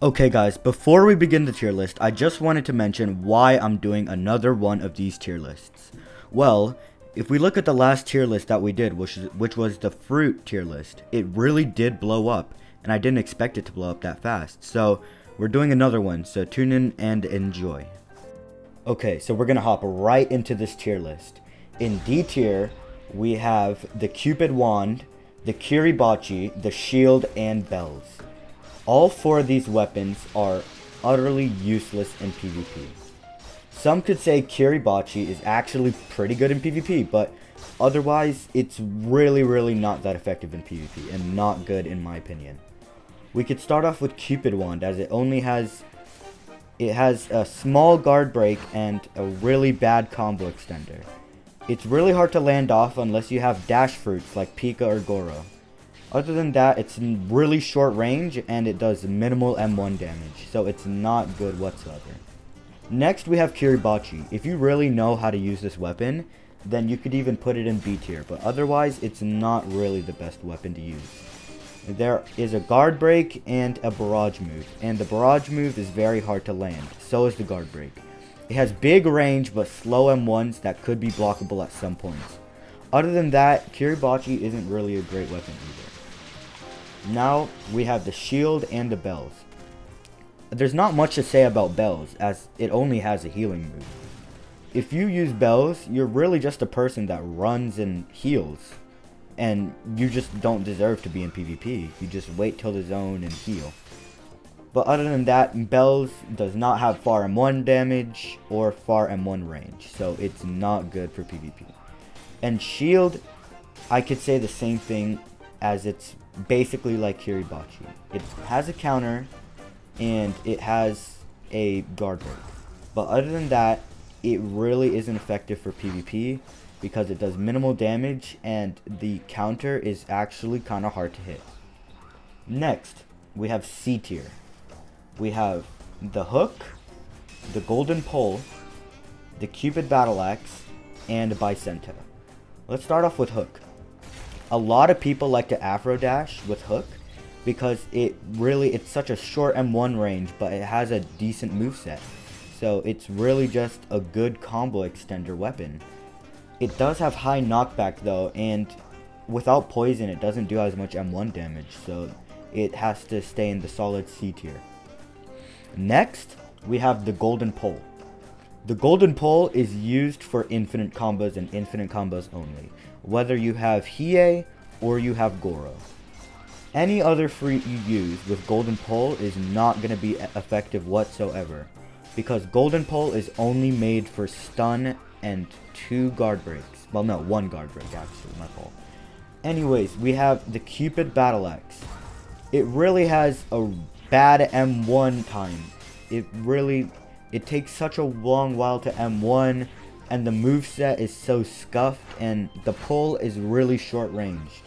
Okay guys, before we begin the tier list, I just wanted to mention why I'm doing another one of these tier lists. Well, if we look at the last tier list that we did, which was the fruit tier list, it really did blow up, and I didn't expect it to blow up that fast. So, we're doing another one, so tune in and enjoy. Okay, so we're gonna hop right into this tier list. In D tier, we have the Cupid Wand, the Kiribachi, the Shield, and Bells. All four of these weapons are utterly useless in PvP. Some could say Kiribachi is actually pretty good in PvP, but otherwise it's really not that effective in PvP and not good in my opinion. We could start off with Cupid Wand, as it has a small guard break and a really bad combo extender. It's really hard to land off unless you have dash fruits like Pika or Goro. Other than that, it's in really short range and it does minimal M1 damage, so it's not good whatsoever. Next we have Kiribachi. If you really know how to use this weapon, then you could even put it in B tier, but otherwise it's not really the best weapon to use. There is a guard break and a barrage move, and the barrage move is very hard to land, so is the guard break. It has big range but slow M1s that could be blockable at some points. Other than that, Kiribachi isn't really a great weapon either. Now we have the Shield and the Bells. There's not much to say about Bells, as it only has a healing move. If you use Bells, you're really just a person that runs and heals, and you just don't deserve to be in PvP. You just wait till the zone and heal. But other than that, Bells does not have far M1 damage or far M1 range, so it's not good for PvP. And Shield, I could say the same thing, as it's basically like Kiribachi. It has a counter and it has a guard break, but other than that it really isn't effective for PvP because it does minimal damage and the counter is actually kind of hard to hit. Next we have C tier. We have the Hook, the Golden Pole, the Cupid Battle Axe, and Bicento. Let's start off with Hook. A lot of people like to Afro Dash with Hook because it's such a short M1 range, but it has a decent moveset. So it's really just a good combo extender weapon. It does have high knockback though, and without poison it doesn't do as much M1 damage, so it has to stay in the solid C tier. Next, we have the Golden Pole. The Golden Pole is used for infinite combos and infinite combos only, whether you have Hiei or you have Goro. Any other fruit you use with Golden Pole is not going to be effective whatsoever, because Golden Pole is only made for stun and 2 guard breaks. Well, no, 1 guard break actually, my fault. Anyways, we have the Cupid Battle Axe. It really has a bad M1 time. It takes such a long while to M1, and the moveset is so scuffed, and the pull is really short ranged.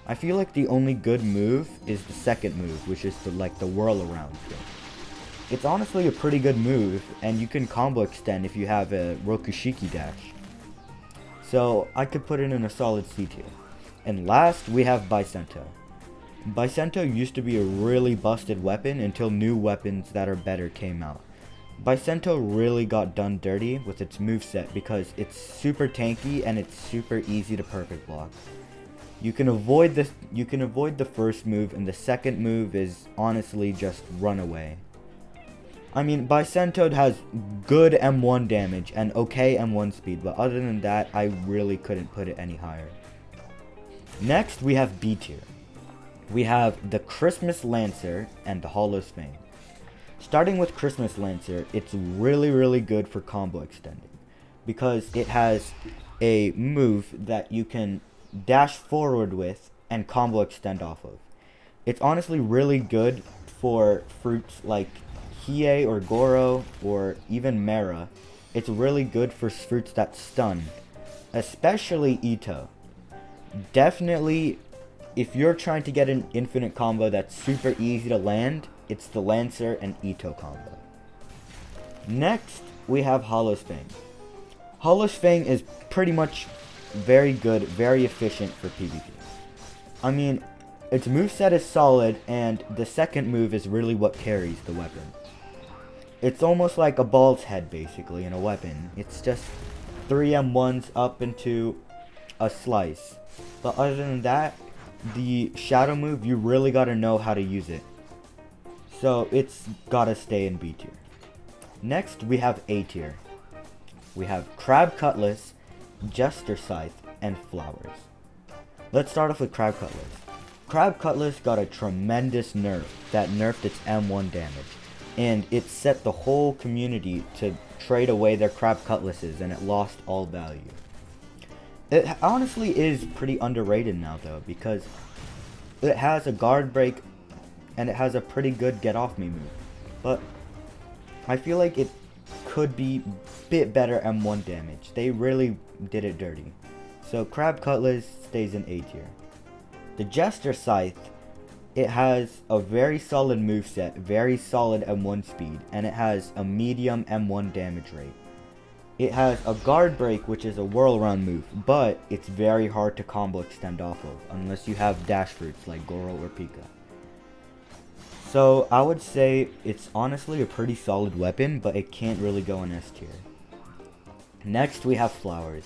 I feel like the only good move is the second move, which is the whirl around thing. It's honestly a pretty good move, and you can combo extend if you have a Rokushiki dash. So I could put it in a solid C tier. And last we have Bicento. Bicento used to be a really busted weapon until new weapons that are better came out. Bicento really got done dirty with its moveset because it's super tanky and it's super easy to perfect block. You can avoid the first move, and the second move is honestly just run away. I mean, Bicento has good M1 damage and okay M1 speed, but other than that, I really couldn't put it any higher. Next, we have B tier. We have the Christmas Lancer and the Hollow's Fang. Starting with Christmas Lancer, it's really good for combo extending because it has a move that you can dash forward with and combo extend off of. It's honestly really good for fruits like Hiei or Goro or even Mera. It's really good for fruits that stun, especially Ito. Definitely, if you're trying to get an infinite combo that's super easy to land, it's the Lancer and Ito combo. Next, we have Hollow's Fang. Hollow's Fang is pretty much very good, very efficient for PvP. I mean, its moveset is solid, and the second move is really what carries the weapon. It's almost like a ball's head, basically, in a weapon. It's just 3 M1s up into a slice. But other than that, the shadow move, you really gotta know how to use it. So it's gotta stay in B tier. Next, we have A tier. We have Crab Cutlass, Jester Scythe, and Flowers. Let's start off with Crab Cutlass. Crab Cutlass got a tremendous nerf that nerfed its M1 damage, and it set the whole community to trade away their Crab Cutlasses, and it lost all value. It honestly is pretty underrated now though, because it has a guard break and it has a pretty good get off me move, but I feel like it could be a bit better M1 damage. They really did it dirty. So Crab Cutlass stays in A tier. The Jester Scythe, it has a very solid moveset, very solid M1 speed, and it has a medium M1 damage rate. It has a guard break, which is a whirl around move, but it's very hard to combo extend off of unless you have dash fruits like Goro or Pika. So I would say it's honestly a pretty solid weapon, but it can't really go in S tier. Next we have Flowers.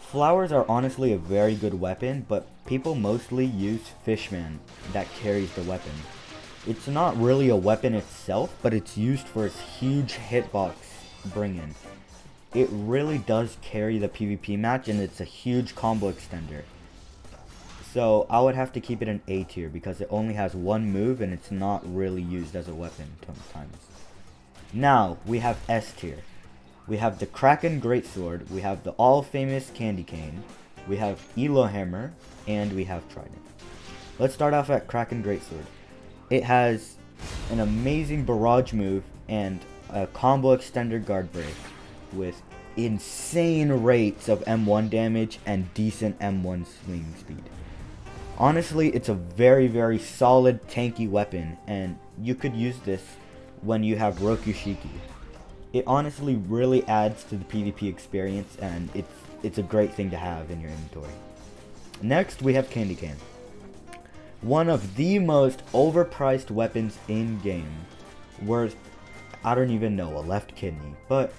Flowers are honestly a very good weapon, but people mostly use Fishman that carries the weapon. It's not really a weapon itself, but it's used for its huge hitbox bring-in. It really does carry the PvP match, and it's a huge combo extender. So I would have to keep it in A tier because it only has one move and it's not really used as a weapon sometimes. Now we have S tier. We have the Kraken Greatsword, we have the all famous Candy Cane, we have Elo Hammer, and we have Trident. Let's start off at Kraken Greatsword. It has an amazing barrage move and a combo extender guard break with insane rates of M1 damage and decent M1 swing speed. Honestly, it's a very solid tanky weapon, and you could use this when you have Rokushiki. It honestly really adds to the PvP experience, and it's a great thing to have in your inventory. Next, we have Candy Cane. One of the most overpriced weapons in game, worth, I don't even know, a left kidney, but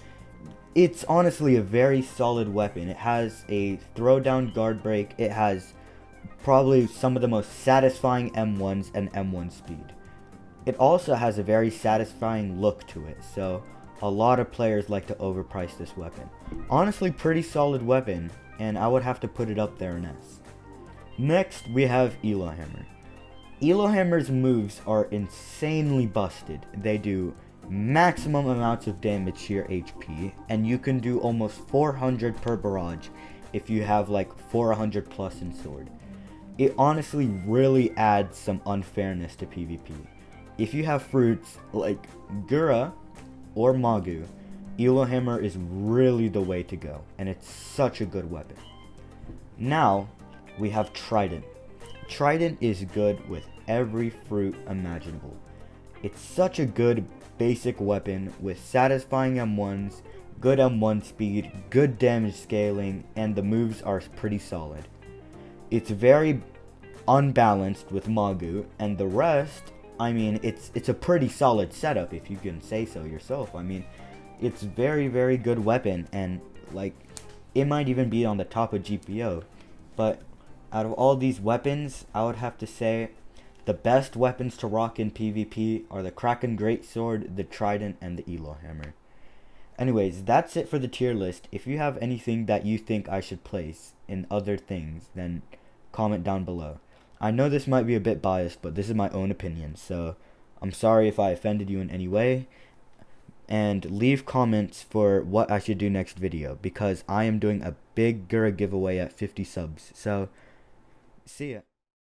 it's honestly a very solid weapon. It has a throwdown guard break, it has probably some of the most satisfying M1s and M1 speed. It also has a very satisfying look to it, so a lot of players like to overprice this weapon. Honestly, pretty solid weapon, and I would have to put it up there in S. Next, we have Elo Hammer. Elo Hammer's moves are insanely busted. They do maximum amounts of damage to your HP, and you can do almost 400 per barrage if you have like 400 plus in sword. It honestly really adds some unfairness to PvP. If you have fruits like Gura or Magu, Elo Hammer is really the way to go, and it's such a good weapon. Now, we have Trident. Trident is good with every fruit imaginable. It's such a good basic weapon with satisfying M1s, good M1 speed, good damage scaling, and the moves are pretty solid. It's very unbalanced with Magu, and the rest, I mean, it's a pretty solid setup if you can say so yourself. I mean, it's very good weapon, and like, it might even be on the top of GPO. But out of all these weapons, I would have to say the best weapons to rock in PvP are the Kraken Greatsword, the Trident, and the Elo Hammer. Anyways, that's it for the tier list. If you have anything that you think I should place in other things, then comment down below. I know this might be a bit biased, but this is my own opinion, so I'm sorry if I offended you in any way. And leave comments for what I should do next video, because I am doing a big GURA giveaway at 50 subs. So, see ya.